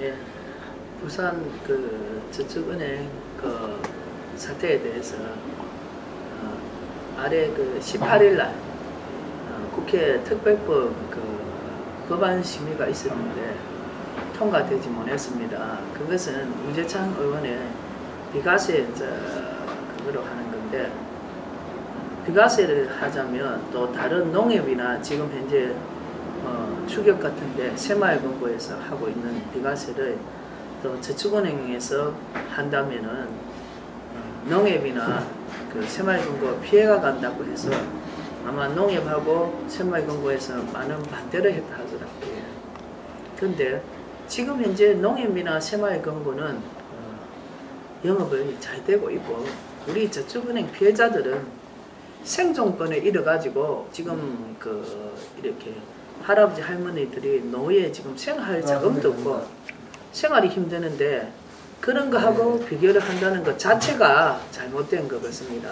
예, 부산 저축은행 사태에 대해서 아래 18일 날 국회 특별법 법안 심의가 있었는데 통과되지 못했습니다. 그것은 유재창 의원의 비과세 그거로 하는 건데, 비과세를 하자면 또 다른 농협이나 지금 현재 추격 같은데 새마을금고에서 하고 있는 비과세를 또 저축은행에서 한다면은 농협이나 새마을금고 피해가 간다고 해서 아마 농협하고 새마을금고에서 많은 반대를 했다 하더라고요. 그런데 지금 현재 농협이나 새마을금고는 영업을 잘 되고 있고, 우리 저축은행 피해자들은 생존권을 잃어가지고 지금 이렇게 할아버지 할머니들이 노후에 지금 생활 자금도 없고 생활이 힘드는데, 그런 거하고 비교를 한다는 것 자체가 잘못된 것 같습니다.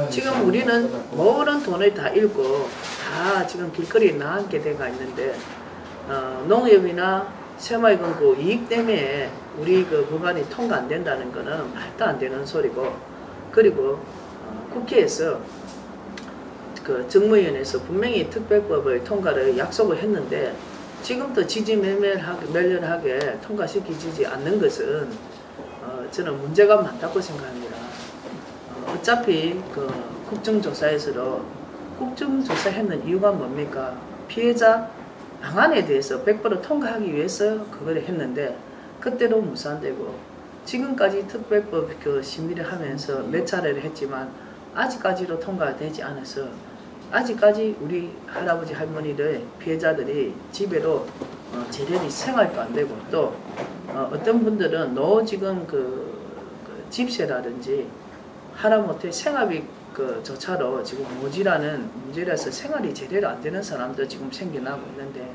지금 우리는 모든 돈을 다 잃고 다 지금 길거리에 나앉게 돼가 있는데, 농협이나 새마을금고 이익 때문에 우리 법안이 통과 안 된다는 거는 말도 안 되는 소리고, 그리고 국회에서 정무위원회에서 분명히 특별법을 통과를 약속을 했는데 지금도 지지멸렬하게 통과시키지 않는 것은 저는 문제가 많다고 생각합니다. 어차피 국정조사에서도 국정조사했는 이유가 뭡니까? 피해자 방안에 대해서 100% 통과하기 위해서 그걸 했는데 그때도 무산되고, 지금까지 특별법 심의를 하면서 몇 차례를 했지만 아직까지도 통과가 되지 않아서 아직까지 우리 할아버지 할머니들 피해자들이 집에로 제대로 생활도 안 되고, 또 어떤 분들은 지금 집세라든지 하다못해 생활비 조차로 지금 모자라는 문제라서 생활이 제대로 안 되는 사람도 지금 생겨나고 있는데,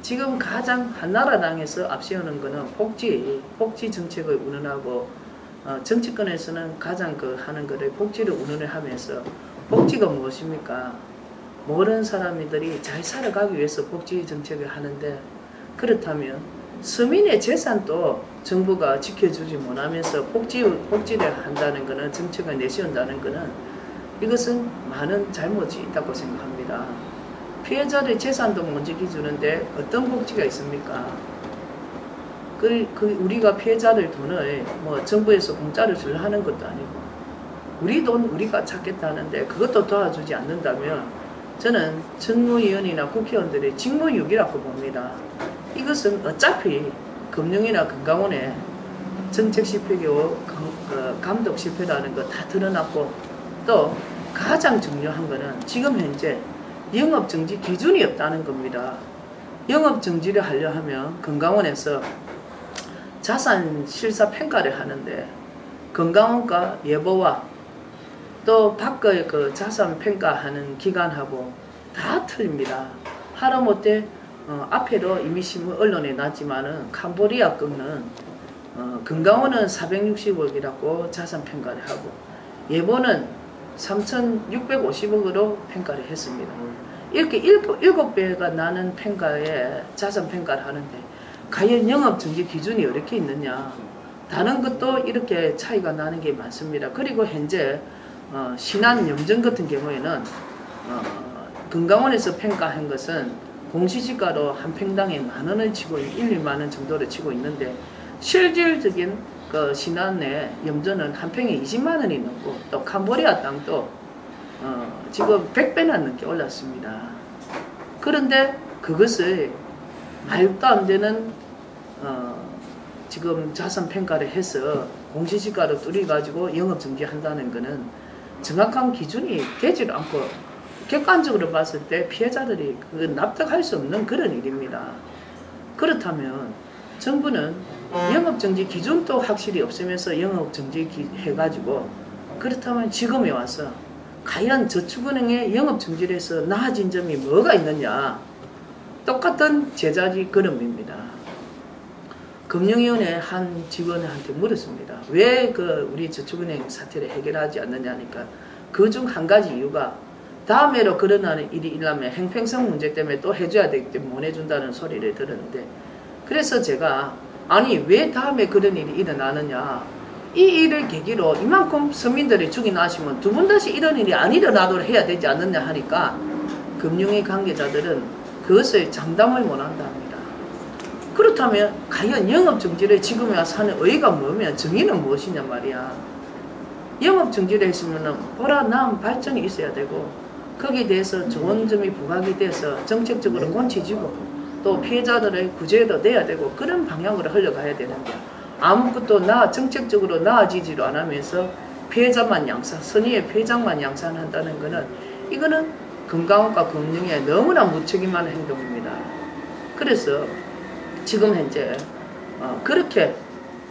지금 가장 한나라당에서 앞세우는 거는 복지 정책을 운운하고, 정치권에서는 가장 하는 거를 복지를 운운을 하면서, 복지가 무엇입니까? 모든 사람들이 잘 살아가기 위해서 복지 정책을 하는데, 그렇다면 서민의 재산도 정부가 지켜주지 못하면서 복지를 한다는 것은, 정책을 내세운다는 것은, 이것은 많은 잘못이 있다고 생각합니다. 피해자의 재산도 못 지켜주는데 어떤 복지가 있습니까? 우리가 피해자들 돈을 정부에서 공짜로 주려 하는 것도 아니고, 우리 돈 우리가 찾겠다는데 그것도 도와주지 않는다면 저는 정무위원이나 국회의원들의 직무유기라고 봅니다. 이것은 어차피 금융이나 건강원의 정책 실패고 감독 실패라는 거 다 드러났고, 또 가장 중요한 거는 지금 현재 영업정지 기준이 없다는 겁니다. 영업정지를 하려 하면 건강원에서 자산 실사 평가를 하는데, 건강원과 예보와 또 밖의 자산 평가하는 기관하고 다 틀립니다. 하다못해 앞에도 이미 신문 언론에 났지만은 캄보디아 거는 건강원은 460억이라고 자산 평가를 하고, 예보는 3,650억으로 평가를 했습니다. 이렇게 7배가 나는 평가에 자산 평가를 하는데 과연 영업정지 기준이 이렇게 있느냐? 다른 것도 이렇게 차이가 나는 게 많습니다. 그리고 현재 신한염전 같은 경우에는 건강원에서 평가한 것은 공시지가로 한 평당에 10,000원을 치고 1, 2만원 정도를 치고 있는데, 실질적인 신한의 염전은 한 평에 20만원이 넘고, 또 캄보디아 땅도 지금 100배나 넘게 올랐습니다. 그런데 그것을 말도 안 되는 지금 자산 평가를 해서 공시지가로 뚫어가지고 영업정지 한다는 것은 정확한 기준이 되지 않고, 객관적으로 봤을 때 피해자들이 납득할 수 없는 그런 일입니다. 그렇다면 정부는 영업정지 기준도 확실히 없으면서 영업정지 해가지고, 그렇다면 지금에 와서 과연 저축은행의 영업정지를 해서 나아진 점이 뭐가 있느냐? 똑같은 제자리 걸음입니다. 금융위원회 한 직원한테 물었습니다. 왜 우리 저축은행 사태를 해결하지 않느냐니까, 그 중 한 가지 이유가 다음에로 그러는 일이 일어나면 행평성 문제 때문에 또 해줘야 되기 때문에 못 해준다는 소리를 들었는데, 그래서 제가 아니 왜 다음에 그런 일이 일어나느냐, 이 일을 계기로 이만큼 서민들이 죽이 나시면 두 번 다시 이런 일이 안 일어나도록 해야 되지 않느냐 하니까 금융위 관계자들은 그것을 장담을 못한다 합니다. 그렇다면 과연 영업정지를 지금에 와서 하는 의의가 뭐면 정의는 무엇이냐 말이야. 영업정지를 했으면 보라 남 발전이 있어야 되고 거기에 대해서 좋은 점이 부각이 돼서 정책적으로 곤치지고 또 피해자들의 구제도 내야 되고 그런 방향으로 흘러가야 되는데 아무것도 정책적으로 나아지지도 않으면서 피해자만 양산, 선의의 피해자만 양산한다는 거는 이거는 건강과 금융에 너무나 무책임한 행동입니다. 그래서 지금 현재 그렇게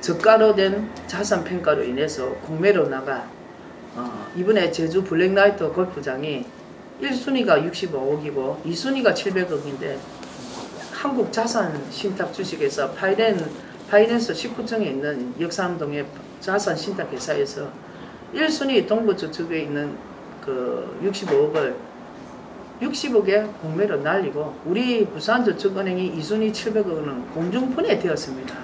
저가로 된 자산평가로 인해서 공매로 나가 이번에 제주 블랙나이트 골프장이 1순위가 65억이고 2순위가 700억인데 한국자산신탁 주식회사 파이낸스 19층에 있는 역삼동의 자산신탁회사에서 1순위 동부저축에 있는 그 60억에 공매로 날리고 우리 부산저축은행이 2순위 700억은 공중분해 되었습니다.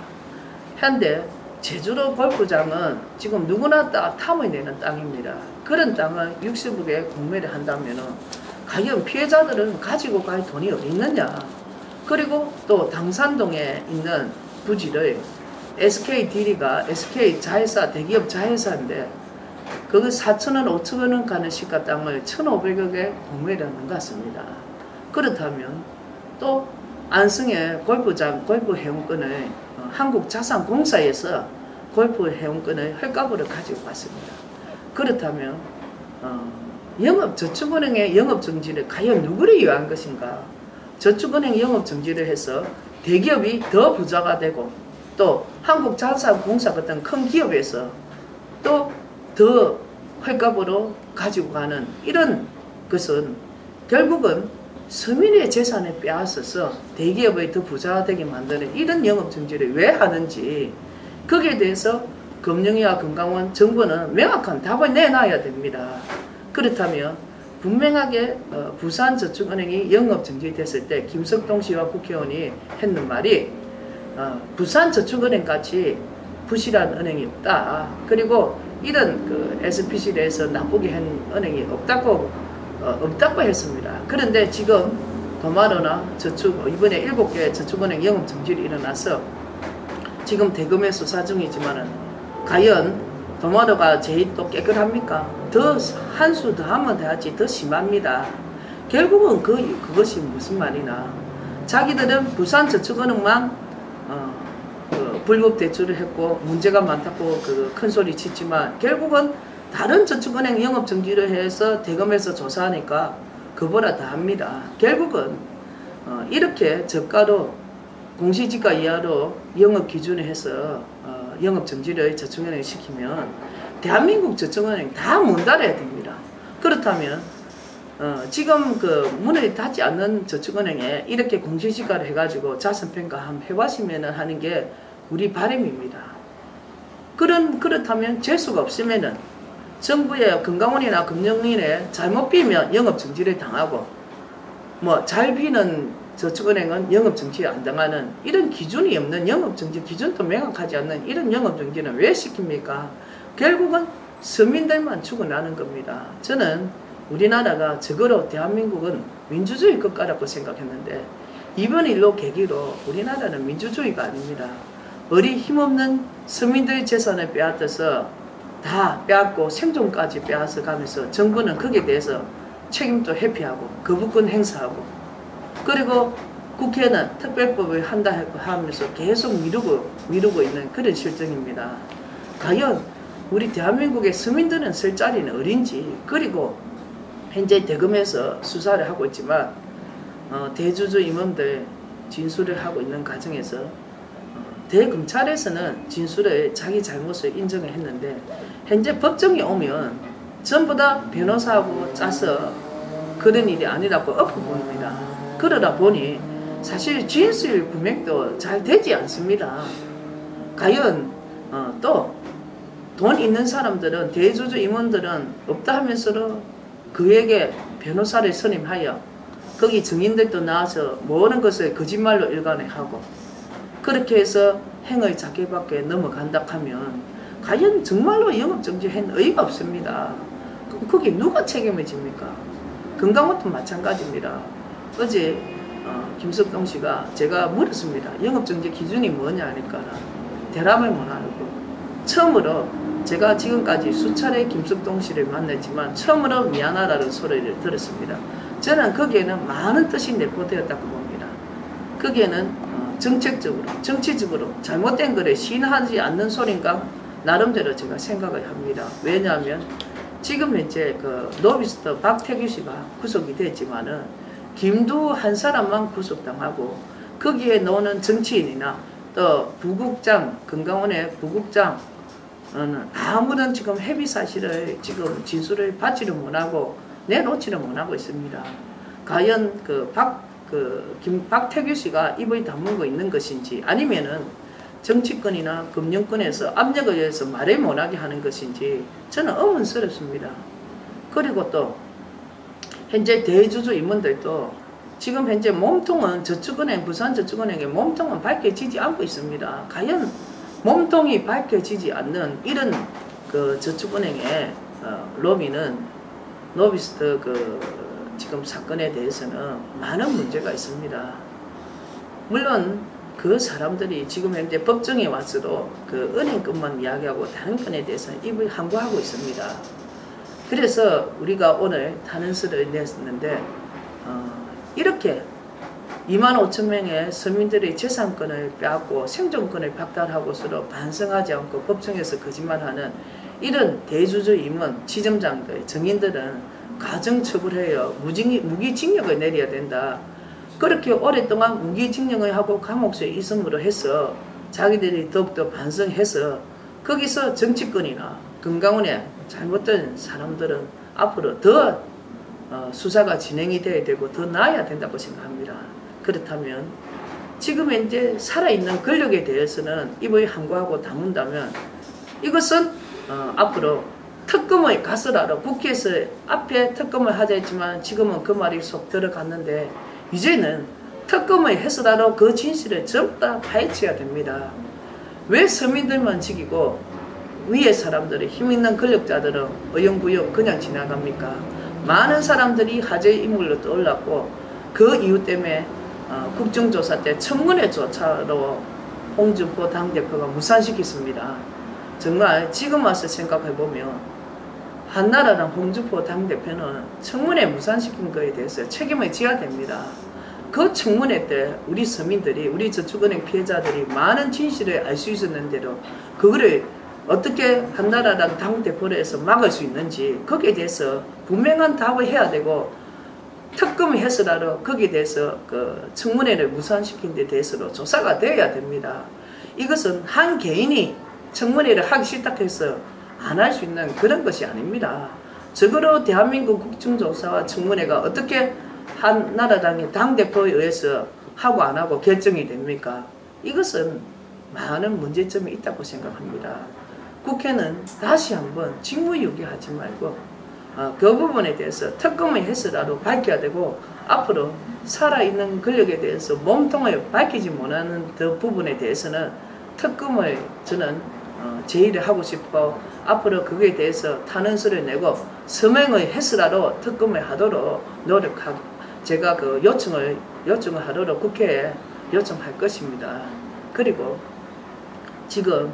현재 제주도 골프장은 지금 누구나 다 탐을 내는 땅입니다. 그런 땅을 60억에 공매를 한다면 과연 피해자들은 가지고 갈 돈이 어디 있느냐. 그리고 또 당산동에 있는 부지를 SKD리가 SK 자회사 대기업 자회사인데 그거 4천원 5천원 가는 시가 땅을 1,500억에 공매를 하는 것 같습니다. 그렇다면 또 안성의 골프장 골프 회원권을 한국자산공사에서 골프 회원권을 헐값으로 가지고 갔습니다. 그렇다면 저축은행의 영업정지를 과연 누구를 위한 것인가? 저축은행 영업정지를 해서 대기업이 더 부자가 되고 또 한국자산공사 같은 큰 기업에서 또 더 헐값으로 가지고 가는 이런 것은 결국은 서민의 재산을 빼앗아서 대기업의 더 부자가 되게 만드는 이런 영업정지를 왜 하는지 거기에 대해서 금융위와 금감원 정부는 명확한 답을 내놔야 됩니다. 그렇다면 분명하게 부산저축은행이 영업정지 됐을 때 김석동 씨와 국회의원이 했는 말이 부산저축은행 같이 부실한 은행이 없다. 그리고 이런 그 SPC 내에서 나쁘게 한 은행이 없다고 했습니다. 그런데 지금 도마로나 이번에 7개 저축은행 영업정지를 일어나서 지금 대검에 수사 중이지만은 과연 도마로가 제일 또 깨끗합니까? 더 한 수 더 하면 돼야지 더 심합니다. 결국은 그것이 무슨 말이나 자기들은 부산저축은행만 불법 대출을 했고 문제가 많다고 큰 소리 치지만 결국은 다른 저축은행 영업정지를 해서 대검에서 조사하니까 그보다 다 합니다. 결국은 이렇게 저가로 공시지가 이하로 영업기준을 해서 영업정지를 저축은행에 시키면 대한민국 저축은행 다 문 닫아야 됩니다. 그렇다면 지금 그 문을 닫지 않는 저축은행에 이렇게 공시지가를 해가지고 자산평가 한번 해보시면 하는 게 우리 바람입니다. 그렇다면 재수가 없으면은 정부의 금감원이나 금융위에 잘못 비면 영업정지를 당하고 잘 비는 저축은행은 영업정지 안 당하는 이런 기준이 없는 영업정지 기준도 명확하지 않는 이런 영업정지는 왜 시킵니까? 결국은 서민들만 죽어나는 겁니다. 저는 우리나라가 적어도 대한민국은 민주주의 국가라고 생각했는데 이번 일로 계기로 우리나라는 민주주의가 아닙니다. 어리 힘없는 서민들의 재산을 빼앗아서 다 빼앗고 생존까지 빼앗아 가면서 정부는 거기에 대해서 책임도 회피하고 거부권 행사하고 그리고 국회는 특별법을 한다 하면서 계속 미루고 있는 그런 실정입니다. 과연 우리 대한민국의 서민들은 쓸 자리는 어딘지 그리고 현재 대검에서 수사를 하고 있지만 대주주 임원들 진술을 하고 있는 과정에서 대검찰에서는 진술에 자기 잘못을 인정을 했는데 현재 법정에 오면 전부 다 변호사하고 짜서 그런 일이 아니라고 엎어봅니다. 그러다 보니 사실 진실 규명도 잘 되지 않습니다. 과연 또 돈 있는 사람들은 대주주 임원들은 없다 하면서도 그에게 변호사를 선임하여 거기 증인들도 나와서 모든 것을 거짓말로 일관하고 그렇게 해서 행의 자격밖에 넘어간다 하면 과연 정말로 영업정지 한 의의가 없습니다. 그럼 거기 누가 책임을 집니까? 건강원도 마찬가지입니다. 어제 김석동 씨가 제가 물었습니다. 영업정지 기준이 뭐냐 하니까 대답을 못 하고, 처음으로 제가 지금까지 수차례 김석동 씨를 만났지만 처음으로 미안하다는 소리를 들었습니다. 저는 거기에는 많은 뜻이 내포되었다고 봅니다. 거기에는 정책적으로, 정치적으로 잘못된 거를 시인하지 않는 소린가 나름대로 제가 생각을 합니다. 왜냐하면 지금 현재 그 노비스트 박태규 씨가 구속이 됐지만은 김두 한 사람만 구속당하고 거기에 나오는 정치인이나 또 부국장, 건강원의 부국장 아무런 지금 해비 사실을 지금 진술을 받지를 못하고 내놓지를 못하고 있습니다. 과연 박태규 씨가 입을 다물고 있는 것인지 아니면은 정치권이나 금융권에서 압력을 해서 말을 못하게 하는 것인지 저는 의문스럽습니다. 그리고 또 현재 대주주 임원들도 지금 현재 몸통은 저축은행, 부산저축은행의 몸통은 밝혀지지 않고 있습니다. 과연 몸통이 밝혀지지 않는 이런 그 저축은행의 로비는 노비스트 지금 사건에 대해서는 많은 문제가 있습니다. 물론 그 사람들이 지금 현재 법정에 와서도 그 은행권만 이야기하고 다른 건에 대해서는 입을 함구하고 있습니다. 그래서 우리가 오늘 탄원서를 냈는데 이렇게 25,000명의 서민들의 재산권을 빼앗고 생존권을 박탈하고서도 반성하지 않고 법정에서 거짓말하는 이런 대주주 임원, 지점장들, 정인들은 가정처벌해요. 무기징역을 내려야 된다. 그렇게 오랫동안 무기징역을 하고 감옥수에 있음으로 해서 자기들이 더욱더 반성해서 거기서 정치권이나 건강원에 잘못된 사람들은 앞으로 더 수사가 진행이 돼야 되고 더 나아야 된다고 생각합니다. 그렇다면 지금 현재 살아있는 권력에 대해서는 입을 함구하고 다문다면 이것은 앞으로 특검의 가설하러 국회에서 앞에 특검을 하자 했지만 지금은 그 말이 쏙 들어갔는데 이제는 특검의 해설하러 그 진실을 전부 다 파헤쳐야 됩니다. 왜 서민들만 죽이고 위에 사람들이 힘있는 권력자들은 어영부영 그냥 지나갑니까? 많은 사람들이 화제의 인물로 떠올랐고 그 이유 때문에 국정조사 때 청문회 조차로 홍준표 당대표가 무산시켰습니다. 정말 지금 와서 생각해보면 한나라랑 홍준표 당대표는 청문회 무산시킨 거에 대해서 책임을 져야 됩니다. 그 청문회 때 우리 서민들이, 우리 저축은행 피해자들이 많은 진실을 알 수 있었는데도 그거를 어떻게 한나라당 당대표로 해서 막을 수 있는지 거기에 대해서 분명한 답을 해야 되고 특검을 해서라도 거기에 대해서 그 청문회를 무산시킨 데 대해서도 조사가 되어야 됩니다. 이것은 한 개인이 청문회를 하기 싫다 해서 안 할 수 있는 그런 것이 아닙니다. 적어도 대한민국 국정조사와 청문회가 어떻게 한나라당의 당대표에 의해서 하고 안 하고 결정이 됩니까? 이것은 많은 문제점이 있다고 생각합니다. 국회는 다시 한번 직무유기하지 말고 그 부분에 대해서 특검을 해서라도 밝혀야 되고 앞으로 살아있는 권력에 대해서 몸통을 밝히지 못하는 그 부분에 대해서는 특검을 저는 제의를 하고 싶고 앞으로 그거에 대해서 탄원서를 내고 서명을 해서라도 특검을 하도록 노력하고 제가 그 요청을 하도록 국회에 요청할 것입니다. 그리고 지금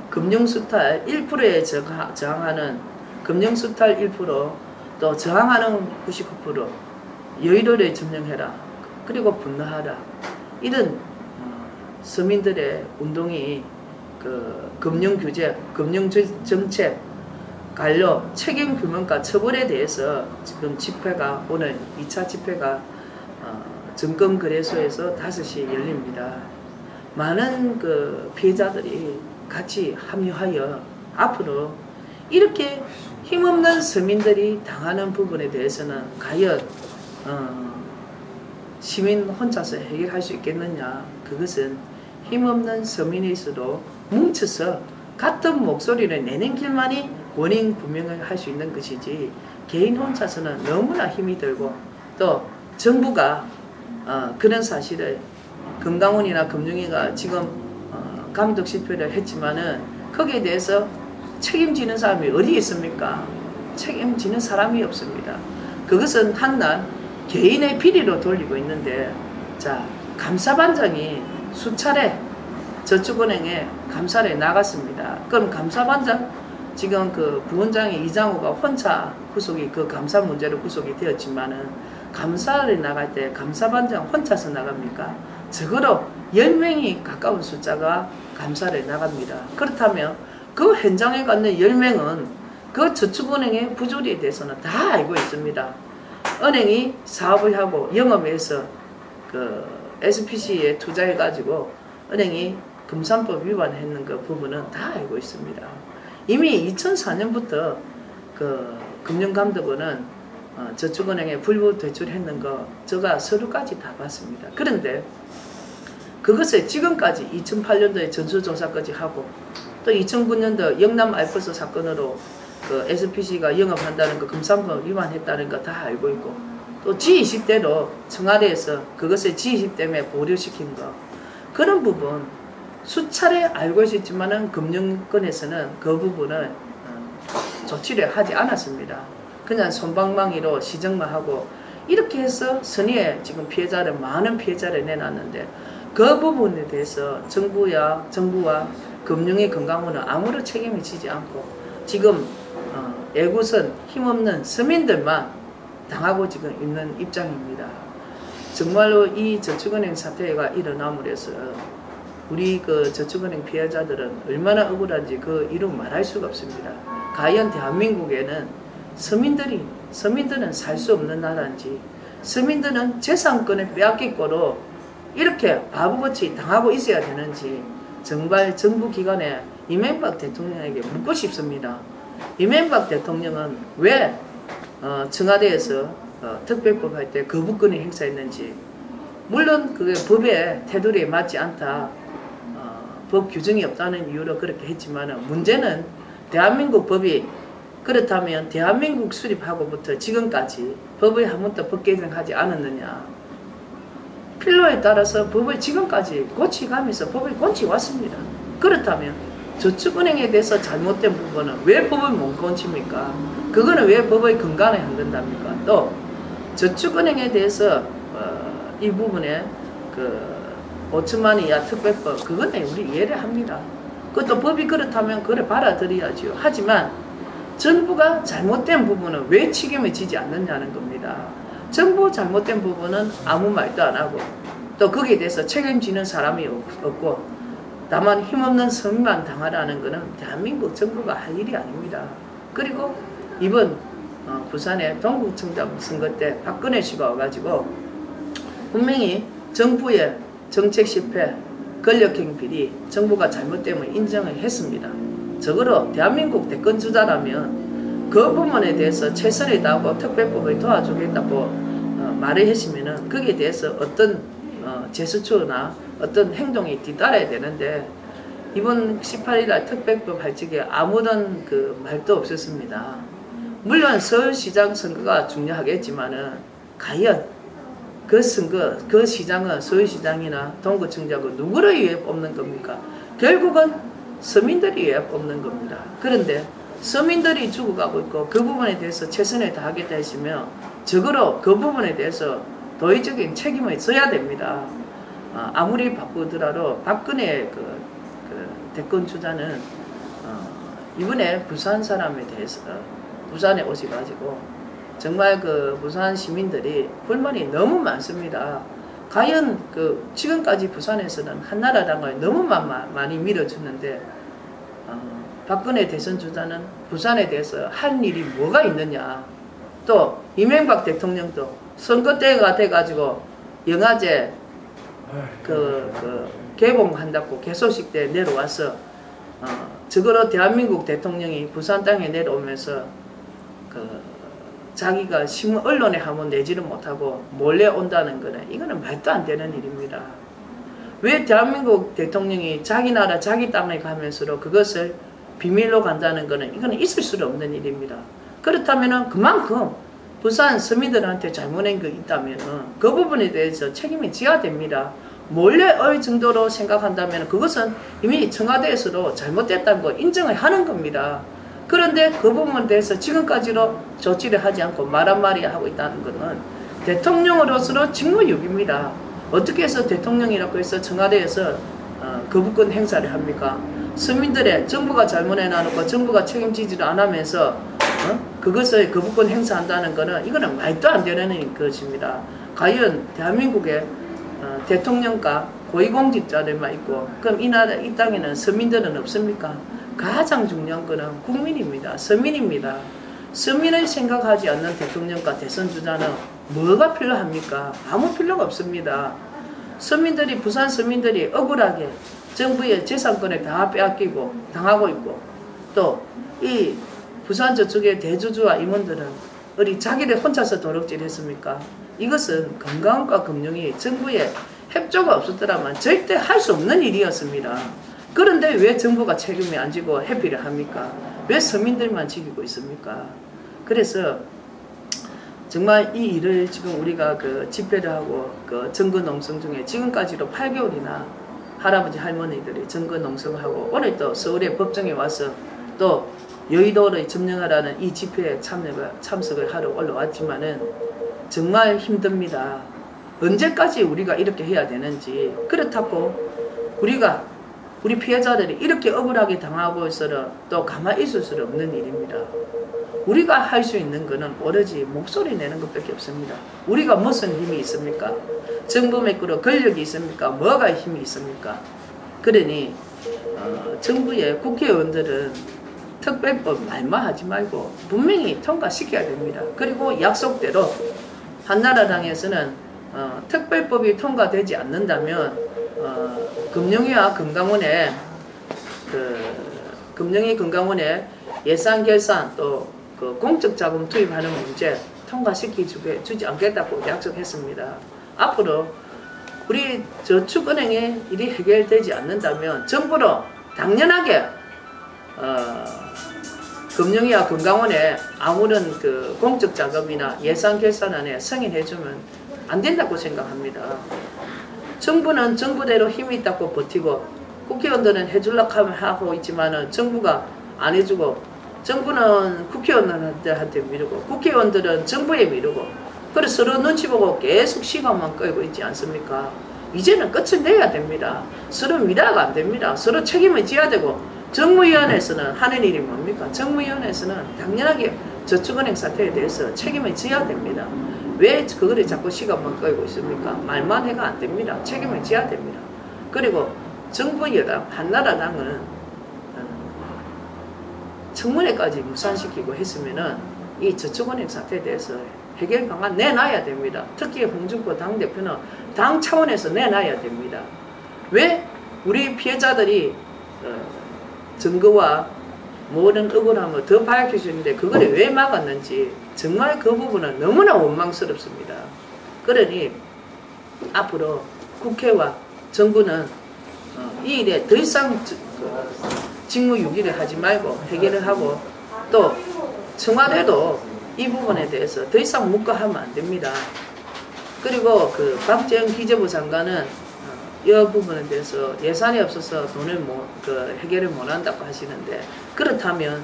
금융수탈 1%에 저항하는 금융수탈 1%, 또 저항하는 99%, 여의도를 점령해라. 그리고 분노하라. 이런 서민들의 운동이 그 금융규제, 금융정책, 관료, 책임규명과 처벌에 대해서 지금 집회가 오늘 2차 집회가 증권거래소에서 5시에 열립니다. 많은 그 피해자들이 같이 합류하여 앞으로 이렇게 힘없는 서민들이 당하는 부분에 대해서는 과연 시민 혼자서 해결할 수 있겠느냐. 그것은 힘없는 서민일수록 뭉쳐서 같은 목소리를 내는 길만이 원인 규명을 할 수 있는 것이지 개인 혼자서는 너무나 힘이 들고 또 정부가 그런 사실을 금강원이나 금융위가 지금 감독 실패를 했지만은 거기에 대해서 책임지는 사람이 어디 있습니까? 책임지는 사람이 없습니다. 그것은 한낱 개인의 비리로 돌리고 있는데, 자, 감사반장이 수차례 저축은행에 감사를 나갔습니다. 그럼 감사반장 지금 그 부원장의 이장호가 혼자 구속이 그 감사 문제로 구속이 되었지만은 감사를 나갈 때 감사반장 혼자서 나갑니까? 적어도 10명이 가까운 숫자가 감사를 나갑니다. 그렇다면 그 현장에 갔는 10명은 그 저축은행의 부조리에 대해서는 다 알고 있습니다. 은행이 사업을 하고 영업해서 그 SPC에 투자해가지고 은행이 금산법 위반했는 그 부분은 다 알고 있습니다. 이미 2004년부터 그 금융감독원은 저축은행에 불법 대출했는 거 제가 서류까지 다 봤습니다. 그런데 그것을 지금까지 2008년도에 전수조사까지 하고 또 2009년도 영남 알프스 사건으로 그 SPC가 영업한다는 거 금산법 위반했다는 거 다 알고 있고 또 G20대로 청와대에서 그것을 G20 때문에 보류시킨 거 그런 부분 수차례 알고 있었지만은 금융권에서는 그 부분을 조치를 하지 않았습니다. 그냥 손방망이로 시정만 하고 이렇게 해서 선의의 지금 피해자를 많은 피해자를 내놨는데 그 부분에 대해서 정부와 금융의 건강원은 아무런 책임을 지지 않고 지금 애구선 힘없는 서민들만 당하고 지금 있는 입장입니다. 정말로 이 저축은행 사태가 일어남으로써 우리 그 저축은행 피해자들은 얼마나 억울한지 그 이루 말할 수가 없습니다. 과연 대한민국에는 서민들은 살 수 없는 나라인지 서민들은 재산권을 빼앗기고로 이렇게 바보같이 당하고 있어야 되는지 정말 정부기관에 이명박 대통령에게 묻고 싶습니다. 이명박 대통령은 왜 청와대에서 특별법 할 때 거부권을 행사했는지 물론 그게 법의 테두리에 맞지 않다. 법 규정이 없다는 이유로 그렇게 했지만 문제는 대한민국 법이 그렇다면 대한민국 수립하고부터 지금까지 법을 한 번도 법 개정하지 않았느냐. 필요에 따라서 법을 지금까지 고치가면서 법을 고치왔습니다. 그렇다면 저축은행에 대해서 잘못된 부분은 왜 법을 못 고칩니까? 그거는 왜 법의 근간에 안 된답니까? 또 저축은행에 대해서 이 부분에 그 5천만 이하 특별법 그거는 우리 이해를 합니다. 그것도 법이 그렇다면 그걸 받아들여야죠. 하지만 정부가 잘못된 부분은 왜 책임을 지지 않느냐는 겁니다. 정부 잘못된 부분은 아무 말도 안 하고 또 거기에 대해서 책임지는 사람이 없고 다만 힘없는 서민만 당하라는 것은 대한민국 정부가 할 일이 아닙니다. 그리고 이번 부산의 동구청장 선거 때 박근혜 씨가 와가지고 분명히 정부의 정책 실패, 권력형 비리, 정부가 잘못됨을 인정을 했습니다. 적어도 대한민국 대권주자라면 그 부분에 대해서 최선을 다하고 특별법을 도와주겠다고 말을 했으면은 거기에 대해서 어떤 제스처나 어떤 행동이 뒤따라야 되는데 이번 18일날 특별법 할 적에 아무런 그 말도 없었습니다. 물론 서울시장 선거가 중요하겠지만은 과연 그 선거, 그 시장은 서울시장이나 동구청장은 누구를 위해 뽑는 겁니까? 결국은 서민들이 위해 뽑는 겁니다. 그런데 서민들이 죽어가고 있고 그 부분에 대해서 최선을 다하겠다 했으면 적어도 그 부분에 대해서 도의적인 책임을 져야 됩니다. 아무리 바쁘더라도 박근혜 그 대권 주자는 이번에 부산 사람에 대해서 부산에 오셔가지고 정말 그 부산 시민들이 불만이 너무 많습니다. 과연 그 지금까지 부산에서는 한나라당을 너무 많이 밀어주는데 박근혜 대선 주자는 부산에 대해서 할 일이 뭐가 있느냐. 또 이명박 대통령도 선거 때가 돼가지고 영화제 개봉한다고 개소식 때 내려와서 적어도 대한민국 대통령이 부산 땅에 내려오면서 자기가 신문 언론에 한번 내지를 못하고 몰래 온다는 거는 이거는 말도 안 되는 일입니다. 왜 대한민국 대통령이 자기 나라 자기 땅에 가면서 그것을 비밀로 간다는 거는 이거는 있을 수 없는 일입니다. 그렇다면 그만큼 부산 서민들한테 잘못한 거 있다면 그 부분에 대해서 책임을 져야 됩니다. 몰래의 정도로 생각한다면 그것은 이미 청와대에서도 잘못됐다는 거 인정을 하는 겁니다. 그런데 그 부분에 대해서 지금까지도 조치를 하지 않고 말 한마디 하고 있다는 것은 대통령으로서는 직무유기입니다. 어떻게 해서 대통령이라고 해서 청와대에서 거부권 행사를 합니까? 서민들의 정부가 잘못해 놔놓고 정부가 책임지지를 안 하면서 그것을 거부권 행사한다는 것은 이거는 말도 안 되는 것입니다. 과연 대한민국의 대통령과 고위공직자들만 있고 그럼 이 나라 이 땅에는 서민들은 없습니까? 가장 중요한 것은 국민입니다. 서민입니다. 서민을 생각하지 않는 대통령과 대선 주자는 뭐가 필요합니까? 아무 필요가 없습니다. 서민들이 부산 서민들이 억울하게 정부의 재산권을 다 빼앗기고 당하고 있고 또 이 부산 저쪽의 대주주와 임원들은 우리 자기들 혼자서 도둑질 했습니까? 이것은 건강과 금융이 정부의 협조가 없었더라면 절대 할 수 없는 일이었습니다. 그런데 왜 정부가 책임이 안 지고 회피를 합니까? 왜 서민들만 지키고 있습니까? 그래서 정말 이 일을 지금 우리가 그 집회를 하고 그 증거농성 중에 지금까지도 8개월이나 할아버지 할머니들이 증거농성을 하고 오늘 또 서울의 법정에 와서 또 여의도를 점령하라는 이 집회에 참석을 하러 올라왔지만은 정말 힘듭니다. 언제까지 우리가 이렇게 해야 되는지. 그렇다고 우리 피해자들이 이렇게 억울하게 당하고 있어도 또 가만히 있을 수 없는 일입니다. 우리가 할 수 있는 것은 오로지 목소리 내는 것밖에 없습니다. 우리가 무슨 힘이 있습니까? 정부 매끄러 권력이 있습니까? 뭐가 힘이 있습니까? 그러니 정부의 국회의원들은 특별법 말만 하지 말고 분명히 통과시켜야 됩니다. 그리고 약속대로 한나라당에서는 특별법이 통과되지 않는다면 금융위와 금감원에 예산 결산 또 그 공적 자금 투입하는 문제 통과시켜주지 않겠다고 약속했습니다. 앞으로 우리 저축은행에 일이 해결되지 않는다면 정부로 당연하게 금융위와 금감원에 아무런 그 공적 자금이나 예산 결산안에 승인해주면 안 된다고 생각합니다. 정부는 정부대로 힘이 있다고 버티고 국회의원들은 해주려고 하고 있지만은 정부가 안 해주고 정부는 국회의원들한테 미루고 국회의원들은 정부에 미루고 그래서 서로 눈치 보고 계속 시간만 끌고 있지 않습니까? 이제는 끝을 내야 됩니다. 서로 미라가 안 됩니다. 서로 책임을 져야 되고 정무위원회에서는 하는 일이 뭡니까? 정무위원회에서는 당연하게 저축은행 사태에 대해서 책임을 져야 됩니다. 왜 그거를 자꾸 시간만 끌고 있습니까? 말만 해가 안 됩니다. 책임을 져야 됩니다. 그리고 정부 여당 한나라당은 청문회까지 무산시키고 했으면은 이 저축은행 사태에 대해서 해결 방안 내놔야 됩니다. 특히 홍준표 당대표는 당 차원에서 내놔야 됩니다. 왜 우리 피해자들이 증거와 모든 억울함을 더 밝힐 수 있는데 그걸 왜 막았는지 정말 그 부분은 너무나 원망스럽습니다. 그러니 앞으로 국회와 정부는 이 일에 더 이상 직무유기를 하지 말고 해결을 하고 또 청와대도 이 부분에 대해서 더 이상 묵과하면 안 됩니다. 그리고 그 박재현 기재부 장관은 이 부분에 대해서 예산이 없어서 돈을 해결을 못한다고 하시는데 그렇다면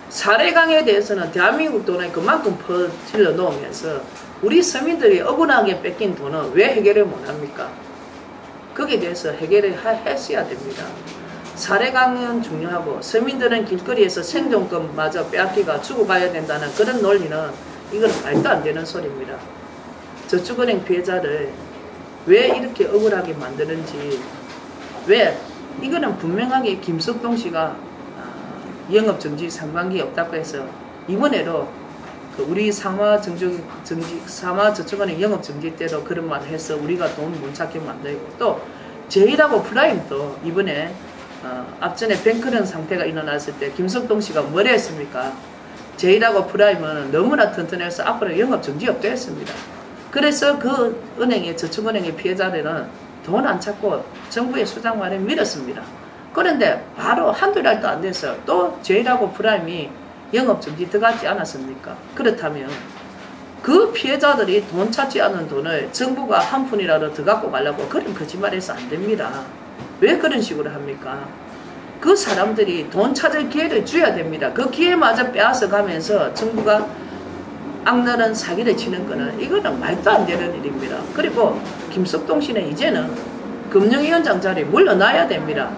사례강에 대해서는 대한민국 돈을 그만큼 퍼질러 놓으면서 우리 서민들이 억울하게 뺏긴 돈은 왜 해결을 못합니까? 거기에 대해서 해결을 했어야 됩니다. 사례강은 중요하고 서민들은 길거리에서 생존권마저 빼앗기가 죽어가야 된다는 그런 논리는 이건 말도 안 되는 소리입니다. 저축은행 피해자를 왜 이렇게 억울하게 만드는지 왜 이거는 분명하게 김석동 씨가 영업정지 상반기 없다고 해서 이번에도 우리 상화저축은행 영업정지 때도 그런 말을 해서 우리가 돈 못 찾게 만들고 또 제일하고 프라임도 이번에 앞전에 뱅크런 상태가 일어났을 때 김석동 씨가 뭘 했습니까? 제일하고 프라임은 너무나 튼튼해서 앞으로 영업정지 없다 했습니다. 그래서 그 은행의 저축은행의 피해자들은 돈 안 찾고 정부의 수장만에 밀었습니다. 그런데 바로 한두 달도 안 돼서 또 제일하고 프라임이 영업정지 들어가지 않았습니까? 그렇다면 그 피해자들이 돈 찾지 않은 돈을 정부가 한 푼이라도 더 갖고 가려고 그런 거짓말해서 안 됩니다. 왜 그런 식으로 합니까? 그 사람들이 돈 찾을 기회를 줘야 됩니다. 그 기회마저 빼앗아 가면서 정부가 악랄한 사기를 치는 거는 이거는 말도 안 되는 일입니다. 그리고 김석동 씨는 이제는 금융위원장 자리에 물러나야 됩니다.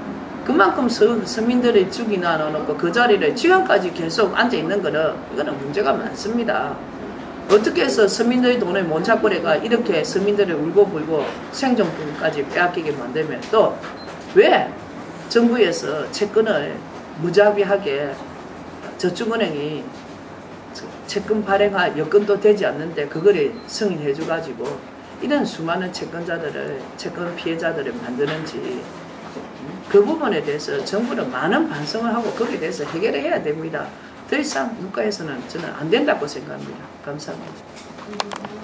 그만큼 서민들의 죽이 나눠놓고 그 자리를 지금까지 계속 앉아있는 거는 이거는 문제가 많습니다. 어떻게 해서 서민들의 돈을 못 찾고 내가 이렇게 서민들을 울고불고 생존권까지 빼앗기게 만들면 또 왜 정부에서 채권을 무자비하게 저축은행이 채권 발행할 여건도 되지 않는데 그거를 승인해줘가지고 이런 수많은 채권 피해자들을 만드는지 그 부분에 대해서 정부는 많은 반성을 하고 거기에 대해서 해결을 해야 됩니다. 더 이상 국가에서는 저는 안 된다고 생각합니다. 감사합니다.